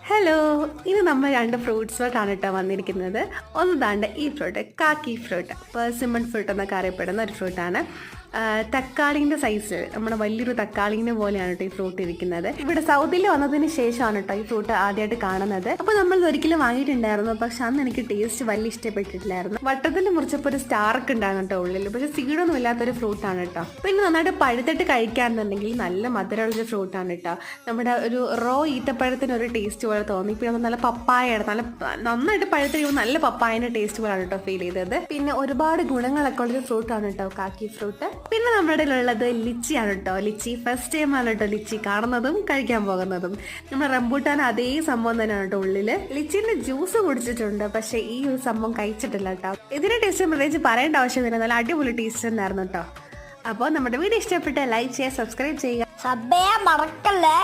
Hello, ഇന്ന് നമ്മൾ രണ്ട് ഫ്രൂട്ട്സുമായിട്ടാണ് കേട്ടോ വന്നിരിക്കുന്നത്. ഒന്ന് താണ്ട് ഈ ഫ്രൂട്ട്, കാക്കി ഫ്രൂട്ട്, പെർസിമൺ ഫ്രൂട്ട് എന്നൊക്കെ അറിയപ്പെടുന്ന ഒരു ഫ്രൂട്ടാണ്. തക്കാളിൻ്റെ സൈസ്, നമ്മുടെ വലിയൊരു തക്കാളിൻ്റെ പോലെയാണ് കേട്ടോ ഈ ഫ്രൂട്ട് ഇരിക്കുന്നത്. ഇവിടെ സൗദിയിൽ വന്നതിന് ശേഷമാണ് കേട്ടോ ഈ ഫ്രൂട്ട് ആദ്യമായിട്ട് കാണുന്നത്. അപ്പോൾ നമ്മൾ ഒരിക്കലും വാങ്ങിയിട്ടുണ്ടായിരുന്നു, പക്ഷെ അന്ന് എനിക്ക് ടേസ്റ്റ് വലിയ ഇഷ്ടപ്പെട്ടിട്ടില്ലായിരുന്നു. വട്ടത്തിൽ മുറിച്ചപ്പോൾ ഒരു സ്റ്റാർക്ക് ഉണ്ടായിരുന്നു കേട്ടോ ഉള്ളിൽ, പക്ഷെ സീഡൊന്നും ഇല്ലാത്തൊരു ഫ്രൂട്ടാണ് കേട്ടോ. പിന്നെ നന്നായിട്ട് പഴുത്തിട്ട് കഴിക്കാന്നുണ്ടെങ്കിൽ നല്ല മധുരമുള്ളൊരു ഫ്രൂട്ടാണ് കേട്ടോ. നമ്മുടെ ഒരു റോ ഈത്തപ്പഴത്തിന് ഒരു ടേസ്റ്റ് പോലെ തോന്നി. പിന്നെ നല്ല പപ്പായാണ്, നന്നായിട്ട് പഴുത്ത് കഴിയുമ്പോൾ നല്ല പപ്പായൻ്റെ ടേസ്റ്റ് പോലെയാണ് കേട്ടോ ഫീൽ ചെയ്തത്. പിന്നെ ഒരുപാട് ഗുണങ്ങളൊക്കെ ഉള്ളൊരു ഫ്രൂട്ടാണ് കേട്ടോ കാക്കി ഫ്രൂട്ട്. പിന്നെ നമ്മുടെ ഉള്ളത് ലിച്ചിയാണ് കേട്ടോ. ലിച്ചി ഫസ്റ്റ് ടൈമാണ് കേട്ടോ ലിച്ചി കാണുന്നതും കഴിക്കാൻ പോകുന്നതും. നമ്മുടെ റംബൂട്ടാൻ അതേ സംഭവം തന്നെയാണ് കേട്ടോ ഉള്ളില്. ലിച്ചിന്റെ ജ്യൂസ് കുടിച്ചിട്ടുണ്ട്, പക്ഷെ ഈ ഒരു സംഭവം കഴിച്ചിട്ടില്ല കേട്ടോ. ഇതിന്റെ ടേസ്റ്റ് പ്രത്യേകിച്ച് പറയേണ്ട ആവശ്യമില്ല, നല്ല അടിപൊളി ടേസ്റ്റ് തന്നെയായിരുന്നു കേട്ടോ. അപ്പോൾ നമ്മുടെ വീഡിയോ ഇഷ്ടപ്പെട്ട ലൈക്ക് ചെയ്യുക, സബ്സ്ക്രൈബ് ചെയ്യുക, മറക്കല്ലേ.